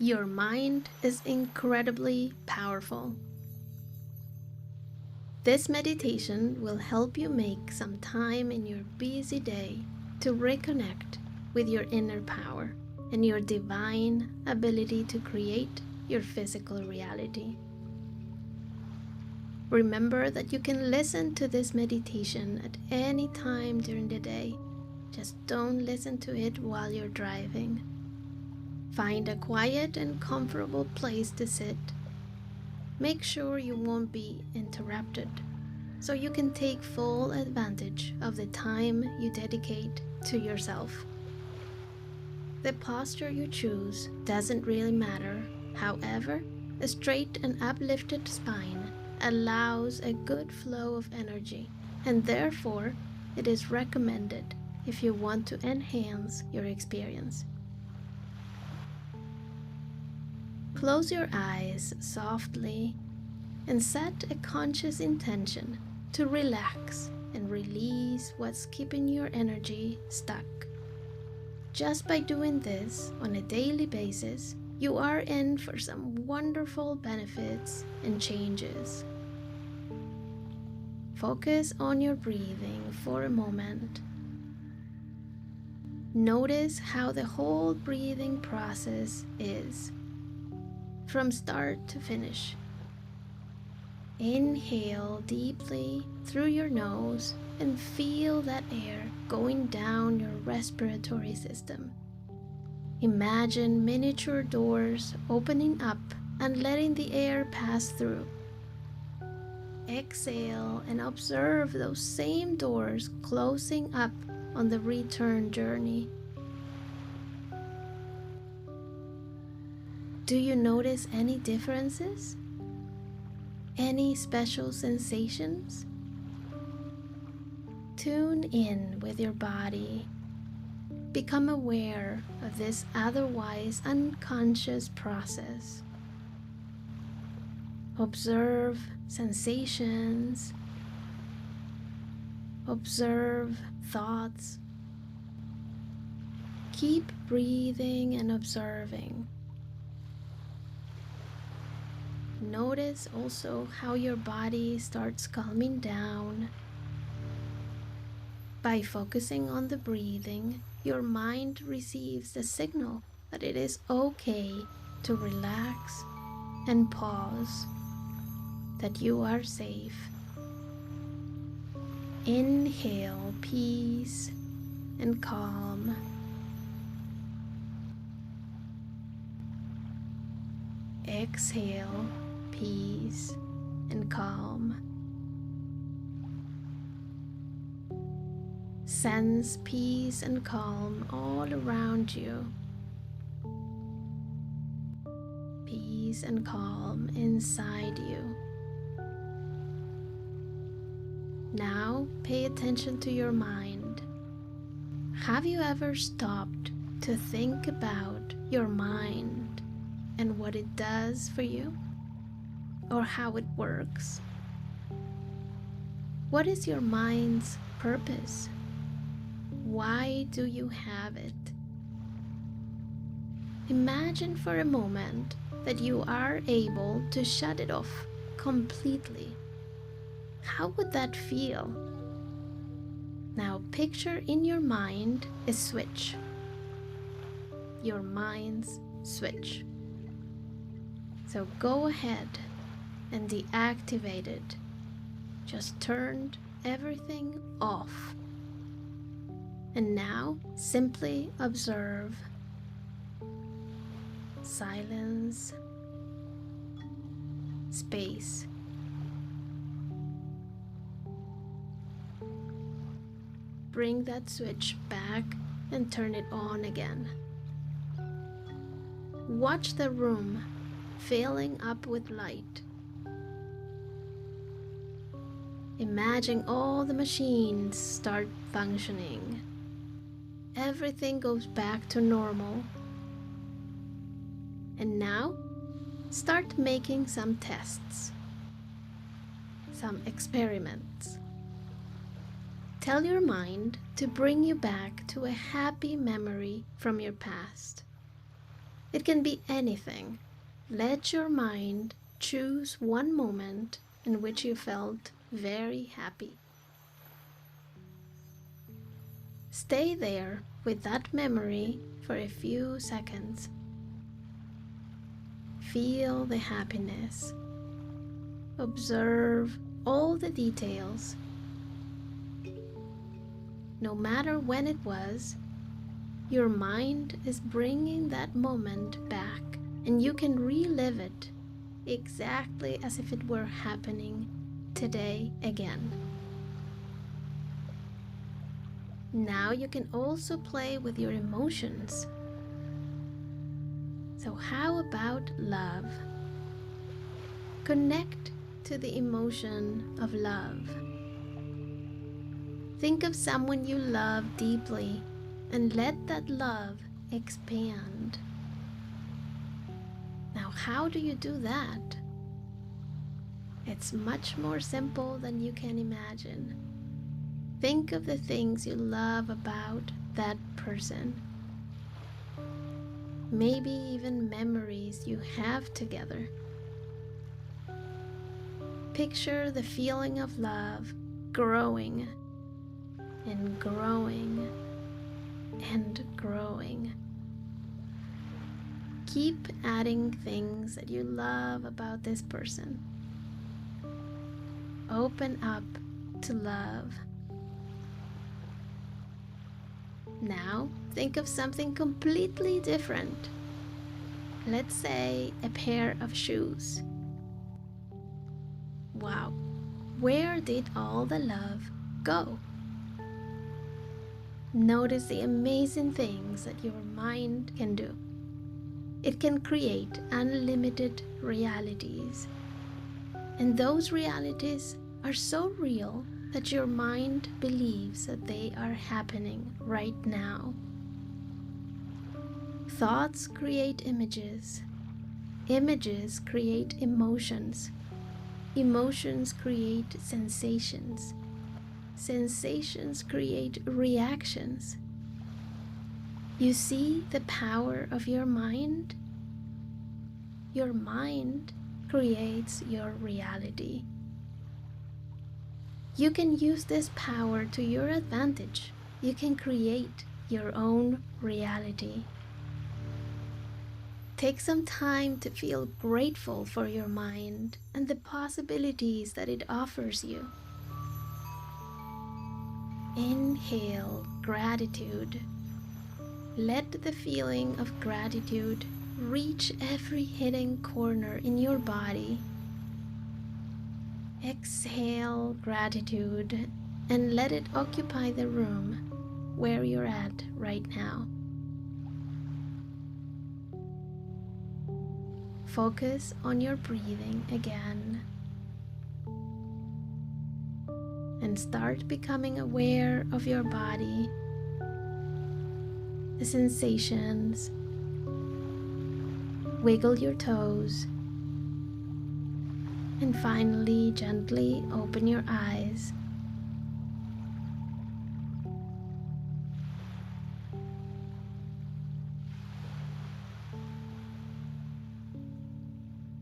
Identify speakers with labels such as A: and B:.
A: Your mind is incredibly powerful. This meditation will help you make some time in your busy day to reconnect with your inner power and your divine ability to create your physical reality. Remember that you can listen to this meditation at any time during the day. Just don't listen to it while you're driving. Find a quiet and comfortable place to sit. Make sure you won't be interrupted, so you can take full advantage of the time you dedicate to yourself. The posture you choose doesn't really matter. However, a straight and uplifted spine allows a good flow of energy, and therefore it is recommended if you want to enhance your experience. Close your eyes softly and set a conscious intention to relax and release what's keeping your energy stuck. Just by doing this on a daily basis, you are in for some wonderful benefits and changes. Focus on your breathing for a moment. Notice how the whole breathing process is, from start to finish. Inhale deeply through your nose and feel that air going down your respiratory system. Imagine miniature doors opening up and letting the air pass through. Exhale and observe those same doors closing up on the return journey. Do you notice any differences? Any special sensations? Tune in with your body. Become aware of this otherwise unconscious process. Observe sensations. Observe thoughts. Keep breathing and observing. Notice also how your body starts calming down. By focusing on the breathing, your mind receives the signal that it is okay to relax and pause, that you are safe. Inhale peace and calm. Exhale peace and calm. Sense peace and calm all around you. Peace and calm inside you. Now pay attention to your mind. Have you ever stopped to think about your mind and what it does for you, or how it works? What is your mind's purpose? Why do you have it? Imagine for a moment that you are able to shut it off completely. How would that feel? Now picture in your mind a switch. Your mind's switch. So go ahead and deactivate it. Just turned everything off. And now simply observe. Silence. Space. Bring that switch back and turn it on again. Watch the room filling up with light. Imagine all the machines start functioning. Everything goes back to normal. And now, start making some tests, some experiments. Tell your mind to bring you back to a happy memory from your past. It can be anything. Let your mind choose one moment in which you felt very happy. Stay there with that memory for a few seconds. Feel the happiness. Observe all the details. No matter when it was, your mind is bringing that moment back, and you can relive it exactly as if it were happening today again. Now you can also play with your emotions. So how about love? Connect to the emotion of love. Think of someone you love deeply and let that love expand. Now, how do you do that? It's much more simple than you can imagine. Think of the things you love about that person. Maybe even memories you have together. Picture the feeling of love growing and growing and growing. Keep adding things that you love about this person. Open up to love. Now think of something completely different. Let's say a pair of shoes. Wow, where did all the love go? Notice the amazing things that your mind can do. It can create unlimited realities. And those realities are so real that your mind believes that they are happening right now. Thoughts create images. Images create emotions. Emotions create sensations. Sensations create reactions. You see the power of your mind? Your mind creates your reality. You can use this power to your advantage. You can create your own reality. Take some time to feel grateful for your mind and the possibilities that it offers you. Inhale gratitude. Let the feeling of gratitude reach every hidden corner in your body. Exhale gratitude and let it occupy the room where you're at right now. Focus on your breathing again and start becoming aware of your body, the sensations. Wiggle your toes, and finally gently open your eyes.